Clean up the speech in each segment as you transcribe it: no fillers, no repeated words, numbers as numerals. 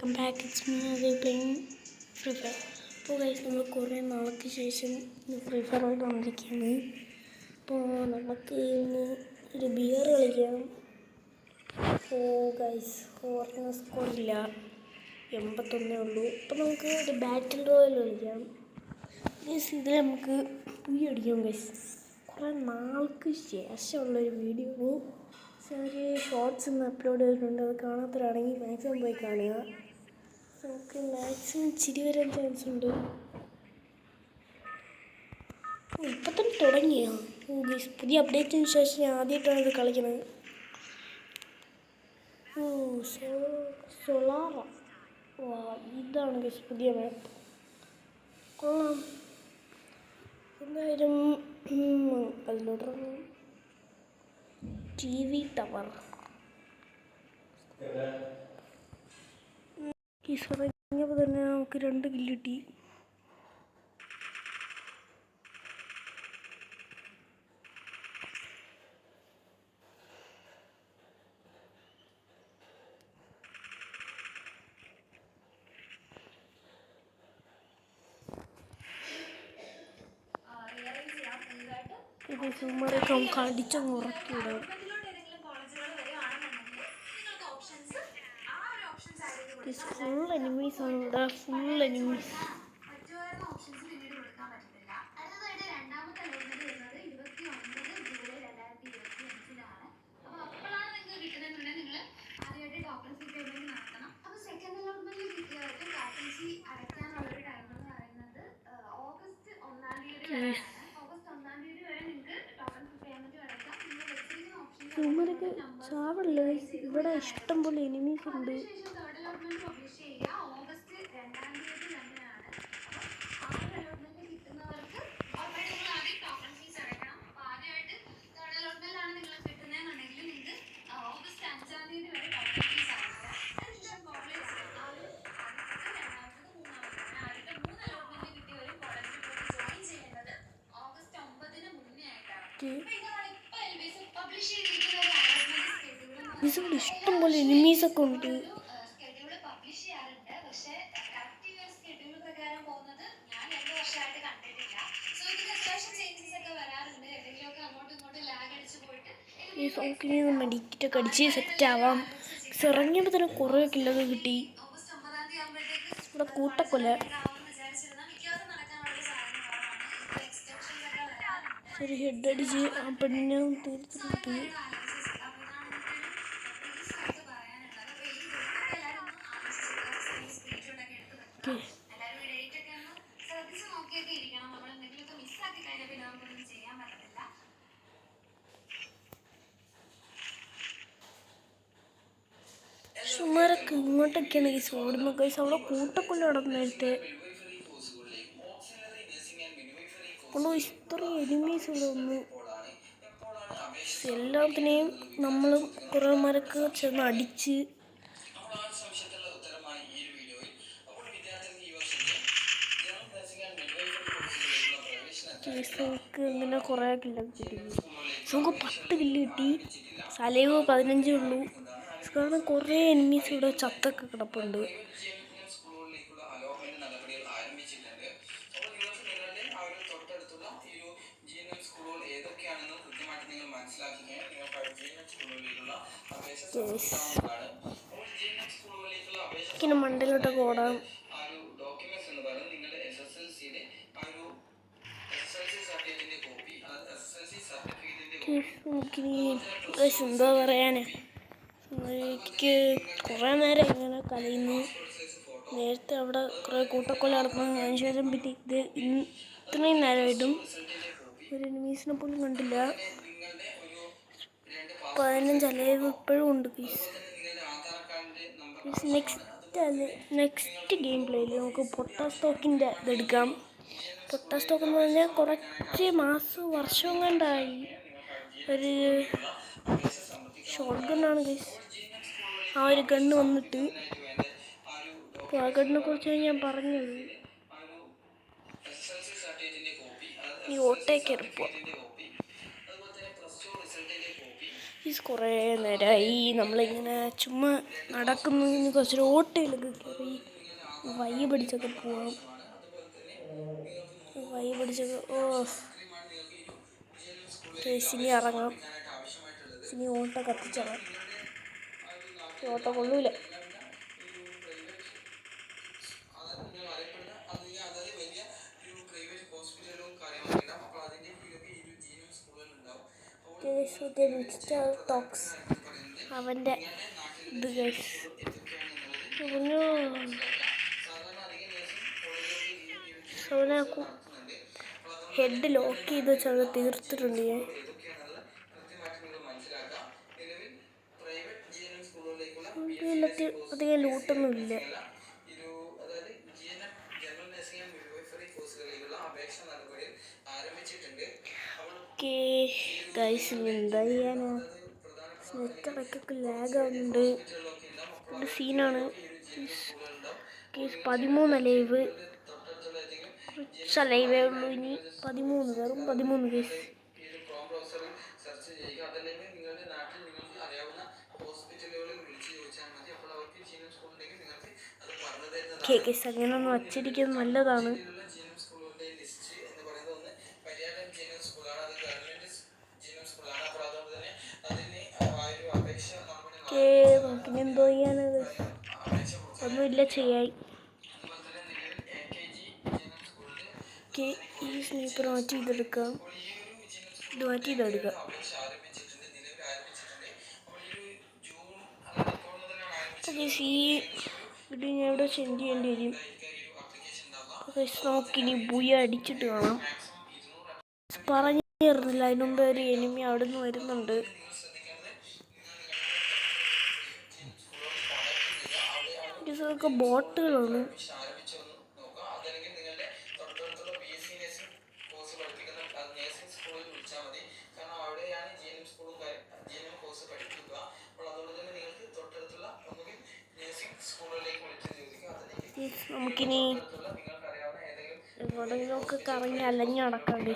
Welcome back. It's me അതേ playing free fire. അപ്പോൾ guys നമ്മൾ കുറേ നാൾക്ക് ശേഷം ഫ്രീ ഫയർ ആയിട്ട് വന്നിരിക്കുകയാണ്. അപ്പോൾ നമുക്ക് ഇന്ന് ഒരു ബിയർ കളിക്കാം. അപ്പോൾ ഗൈസ് ഓർമ്മ സ്കോറില്ല, 81 ഉള്ളൂ. അപ്പോൾ നമുക്ക് ഒരു ബാറ്റിൽ റോയൽ കളിക്കാം ഗൈസ്. ഇതിൽ നമുക്ക് പുയ്യ അടിക്കാം ഗൈസ്. കുറേ നാൾക്ക് ശേഷമുള്ളൊരു വീഡിയോ ആണ്. ഒരു ഷോർട്സ് ഇന്ന് അപ്ലോഡ് ചെയ്തിട്ടുണ്ട്. അത് കാണാത്തവരാണെങ്കിൽ മാക്സിമം പോയി കാണുക. നമുക്ക് മാക്സിമം ചിരി വരാൻ ചാൻസ് ഉണ്ട്. ഇപ്പം തന്നെ തുടങ്ങിയോ ഗൈസ്? പുതിയ അപ്ഡേറ്റിന് ശേഷം ഞാൻ ആദ്യമായിട്ടാണ് ഇത് കളിക്കുന്നത്. സോളാറ ഇതാണ് ഗൈസ് പുതിയ മാപ്പ്. കൊള്ളാം. എന്തായാലും അതിലോട്ട് TV ടവർ ഇറങ്ങിയപ്പോൾ തന്നെ നമുക്ക് 2 കില്ല് കിട്ടി. ഇത് സുമാരൊക്കെ നമുക്ക് അടിച്ചങ്ങ് ഉറക്കിവിടാം. ഫുൾ എനിമീസ് ആണ് ഇവിടെ, ഫുൾ എനിമീസ്. ഇവരൊക്കെ ചാവല്ലേ, ഇവിടെ ഇഷ്ടം പോലെ എനിമീസ് ഉണ്ട്. ഇവിടെ ഇഷ്ടം പോലെ എനിമീസൊക്കെ ഉണ്ട്. ഈ സോക്കിന് മെഡിക്കറ്റൊക്കെ അടിച്ച് സെറ്റാവാം. ഇറങ്ങിയപ്പോൾ തന്നെ കുറേ കില്ലൊക്കെ കിട്ടി. ഇവിടെ കൂട്ടക്കൊല. ശരി, ഹെഡ് അടിച്ച് ആ പെണ്ണിനെ തീർത്തിട്ട് സുമാരൊക്കെ ഇങ്ങോട്ടൊക്കെയാണ് ഈ ഓടുമ്പോൾ ഗൈസ്. അവിടെ കൂട്ടക്കൊല്ല നടന്നു നേരത്തെ. കൊണ്ട് ഇത്ര എനിമീസ് ഇവിടെ വന്നു. എല്ലാത്തിനെയും നമ്മൾ കുറേ മരക്ക് ചെന്ന് അടിച്ച് നമുക്ക് ഇങ്ങനെ കുറേ കില്ലൊക്കെ കിട്ടി. നമുക്ക് 10 കില്ല് കിട്ടി. സലേവ് 15 ഉള്ളൂ. കാരണം കുറേ എനിമീസ് ഇവിടെ ചത്തൊക്കെ കിടപ്പുണ്ട്. ഇങ്ങനെ മണ്ടയിലോട്ടൊക്കെ ഓടാം. എന്താ പറയാന്, എനിക്ക് കുറേ നേരം ഇങ്ങനെ കലയുന്നു. നേരത്തെ അവിടെ കുറേ കൂട്ടക്കൊല നടന്നു. അതിനുശേഷം പിന്നെ ഇത് ഇത്രയും നേരമായിട്ടും ഒരു എനിമീസിനെ പോലും കണ്ടില്ല. 15 അലൈവ് ഇപ്പോഴും ഉണ്ട് പീസ്. നെക്സ്റ്റ് ഗെയിം പ്ലേയിൽ നമുക്ക് പൊട്ടാസ്റ്റോക്കിൻ്റെ ഇതെടുക്കാം. പൊട്ടാസ്റ്റോക്ക് എന്ന് പറഞ്ഞാൽ കുറച്ച് വർഷം കണ്ടായി ഒരു ഷോർട്ട് ഗണ്ണാണ് ഗൈസ്. ആ ഒരു ഗണ്ണ് വന്നിട്ട് അപ്പോൾ ആ ഗണ്ണിനെ കുറിച്ചാണ് ഞാൻ പറഞ്ഞത്. ഈ ഓട്ടേക്ക് എടുപ്പോൾ ഈ കുറേ നേരമായി നമ്മളിങ്ങനെ ചുമ്മാ നടക്കുന്നതിന് കുറച്ചൊരു ഓട്ടയിലൊക്കെ കയറി പിടിച്ചൊക്കെ പോവാം. പിടിച്ചൊക്കെ ഇനി ഇറങ്ങാം. ഇനി ഓട്ട കത്തിച്ചറാം. ഓട്ട കൊള്ളൂല. ടോക്സ് അവൻ്റെ ഇത് ഹെഡ് ലോക്ക് ചെയ്ത് വെച്ചത് തീർത്തിട്ടുണ്ട് ഞാൻ. അധികം ലൂട്ടൊന്നുമില്ല. എന്താ ചെയ്യാനാ, നെറ്റടക്കൊക്കെ ലാഗാവുന്നുണ്ട്. ഒരു സീനാണ്. 13 ലൈവ് ലൈവേ ഉള്ളൂ. ഇനി 13 വെറും 13 കേസ്. അങ്ങനെയൊന്നും അച്ചടിക്കുന്നത് നല്ലതാണ്. എന്തോ ചെയ്യാനത് ഒന്നുമില്ല ചെയ്യായി. ഈ സ്നീക്കർ മാറ്റി ചെയ്തെടുക്കാം. ഇത് മാറ്റി ചെയ്തെടുക്കാം. ഈ വീഡിയോ ഞാൻ ഇവിടെ സെൻഡ് ചെയ്യേണ്ടി വരും. നോക്കിനി ബുയ അടിച്ചിട്ട് കാണാം. പറഞ്ഞു തരുന്നില്ല. അതിനുമുമ്പ് ഒരു എനിമി അവിടെ നിന്ന് വരുന്നുണ്ട്. ഇതൊക്കെ ബോട്ടുകളാണ്. നമുക്കിനി എവിടെയെങ്കിലുമൊക്കെ കറങ്ങി അലഞ്ഞ് നടക്കാം. ഒരു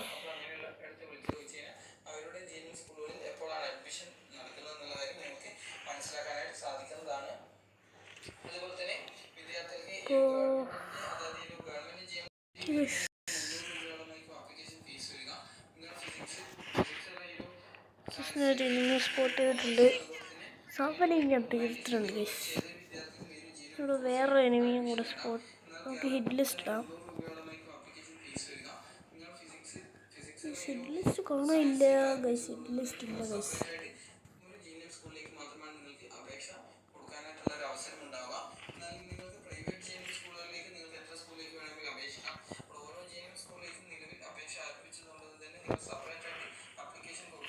എനിമി സ്പോട്ട് ചെയ്തിട്ടുണ്ട്. സവനെയും ഞാൻ തീർത്തിട്ടുണ്ട് ഗൈസ്. ഇവിടെ വേറൊരു എനിമിയും കൂടെ സ്പോട്ട്. നമുക്ക് ഹിറ്റ് ലിസ്റ്റ് ഇടാം. ഹിറ്റ് ലിസ്റ്റ് കാണാനില്ല ഗൈസ്. ഹിറ്റ് ലിസ്റ്റ് ഇല്ല ഗൈസ്.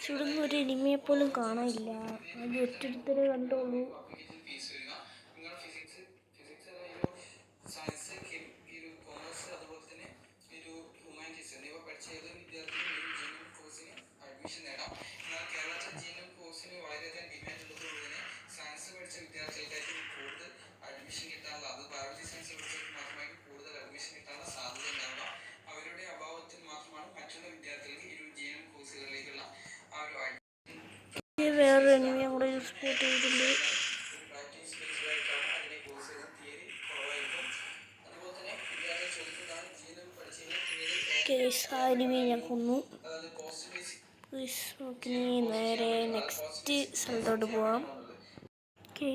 ചുടുന്ന ഒരു എനിമിയെ പോലും കാണാനില്ല. അത് ഒറ്റടുത്തരെ കണ്ടോളൂ. വേറെ എനിമിയെ കൂടെ സ്പോട്ട് ചെയ്തിട്ടുണ്ട്. ആ എനിമിയെ ഞാൻ കൊന്നു. നമുക്കിനി നേരെ നെക്സ്റ്റ് സ്ഥലത്തോട്ട് പോവാം. ഓക്കെ,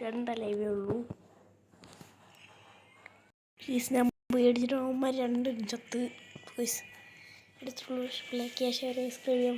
രണ്ട ലൈവേ ഉള്ളൂ. ഞാൻ പേടിച്ചിട്ട് അവന്മാർ രണ്ടും ചത്ത്. എടുത്തിട്ടുള്ള ലൈക്ക്, ഷെയർ, സബ്സ്ക്രൈബ് ചെയ്യാൻ